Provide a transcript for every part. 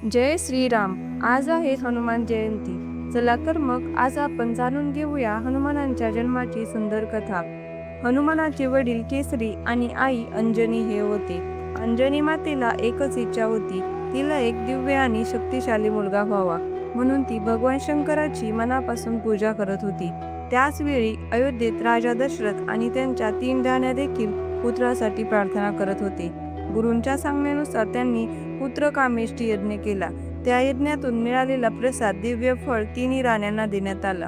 जय श्रीराम. आज आहे हनुमान जयंती. चला तर मग आज आपण जाणून घेऊया हनुमानांच्या जन्माची सुंदर कथा. हनुमानाचे वडील केसरी आणि आई अंजनी हे होते. अंजनी मातेला एकच इच्छा होती, तिला एक दिव्य आणि शक्तिशाली मुलगा व्हावा, म्हणून ती भगवान शंकराची मनापासून पूजा करत होती. त्याच वेळी अयोध्येत राजा दशरथ आणि त्यांच्या 3 राण्या देखील पुत्रासाठी प्रार्थना करत होते. गुरूंच्या सांगण्यानुसार त्यांनी पुत्र कामेष्टी यज्ञ केला. त्या यज्ञातून मिळालेला प्रसाद दिव्य फळ 3 राण्यांना देण्यात आला.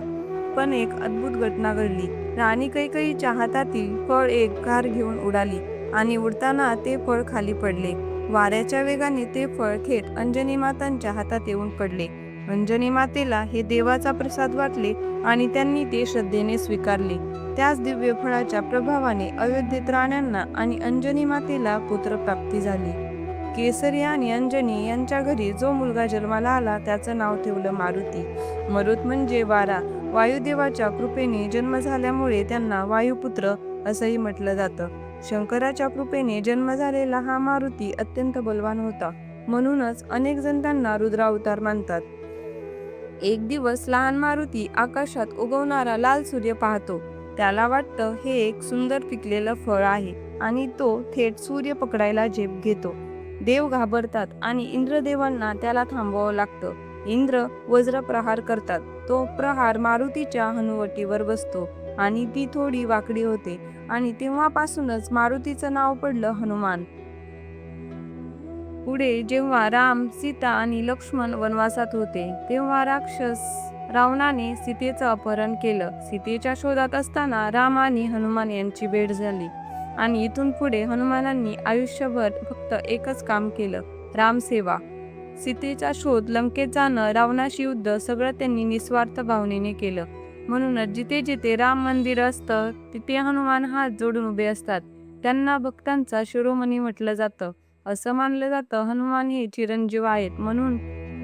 पण एक अद्भुत घटना घडली. राणी कैकेयीच्या हातातील फळ एक कार घेऊन उडाली आणि उडताना ते फळ खाली पडले. वाऱ्याच्या वेगाने ते फळ थेट अंजनी मातांच्या हातात येऊन पडले. अंजनी मातेला हे देवाचा प्रसाद वाटले आणि त्यांनी ते श्रद्धेने स्वीकारले. त्याच दिव्य फळाच्या प्रभावाने अयोध्येत राण्यांना आणि अंजनी मातेला पुत्रप्राप्ती झाली. केसरी आणि अंजनी यांच्या घरी जो मुलगा जन्माला आला त्याचं नाव ठेवलं मारुती. मरुत म्हणजे वारा. वायुदेवाच्या कृपेने जन्म झाल्यामुळे त्यांना वायुपुत्र असंही म्हटलं जातं. शंकराच्या कृपेने जन्म झालेला हा मारुती अत्यंत बलवान होता, म्हणूनच अनेक जण त्यांना रुद्रावतार मानतात. एक दिवस लहान मारुती आकाशात उगवणारा लाल सूर्य पाहतो. त्याला वाटतं हे एक सुंदर पिकलेलं फळ आहे आणि तो थेट सूर्य पकडायला झेप घेतो. देव घाबरतात आणि इंद्रदेवांना त्याला थांबवावं लागतं. इंद्र वज्रप्रहार करतात. तो प्रहार मारुतीच्या हनुवटीवर बसतो आणि ती थोडी वाकडी होते आणि तेव्हापासूनच मारुतीचं नाव पडलं हनुमान. पुढे जेव्हा राम, सीता आणि लक्ष्मण वनवासात होते, तेव्हा राक्षस रावणाने सीतेचं अपहरण केलं. सीतेच्या शोधात असताना राम आणि हनुमान यांची भेट झाली आणि इथून पुढे हनुमानांनी आयुष्यभर फक्त एकच काम केलं, रामसेवा. सीतेचा शोध, लंकेत जाणं, रावणाशी युद्ध सगळं त्यांनी निस्वार्थ भावनेने केलं. म्हणूनच जिथे जिथे राम मंदिर असतं तिथे हनुमान हात जोडून उभे असतात. त्यांना भक्तांचा शिरोमणी म्हटलं जातं. असं मानलं जातं हनुमान हे चिरंजीव आहेत, म्हणून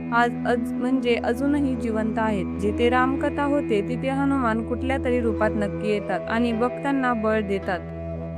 म्हणजे अजूनही जिवंत आहेत. जिथे रामकथा होते तिथे हनुमान कुठल्या तरी रूपात नक्की येतात आणि भक्तांना बळ देतात.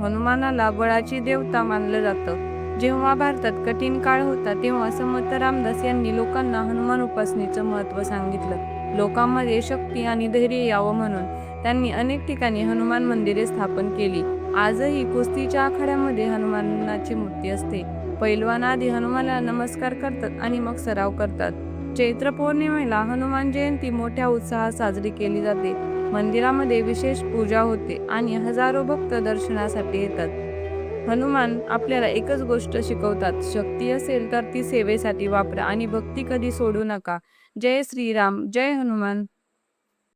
हनुमानाला बळाची देवता मानलं जातं. जेव्हा भारतात कठीण काळ होता तेव्हा समर्थ रामदास यांनी लोकांना हनुमान उपासनेचं महत्त्व सांगितलं. लोकांमध्ये शक्ती आणि धैर्य यावं म्हणून त्यांनी अनेक ठिकाणी हनुमान मंदिरे स्थापन केली. आजही कुस्तीच्या आखाड्यामध्ये हनुमानाची मूर्ती असते. पैलवान आधी हनुमानाला नमस्कार करतात आणि मग सराव करतात. चैत्र पौर्णिमेला हनुमान जयंती मोठ्या उत्साहात साजरी केली जाते. मंदिरामध्ये विशेष पूजा होते आणि हजारो भक्त दर्शनासाठी येतात. हनुमान आपल्याला एकच गोष्ट शिकवतात, शक्ती असेल तर ती सेवेसाठी वापरा आणि भक्ती कधी सोडू नका. जय श्रीराम, जय हनुमान.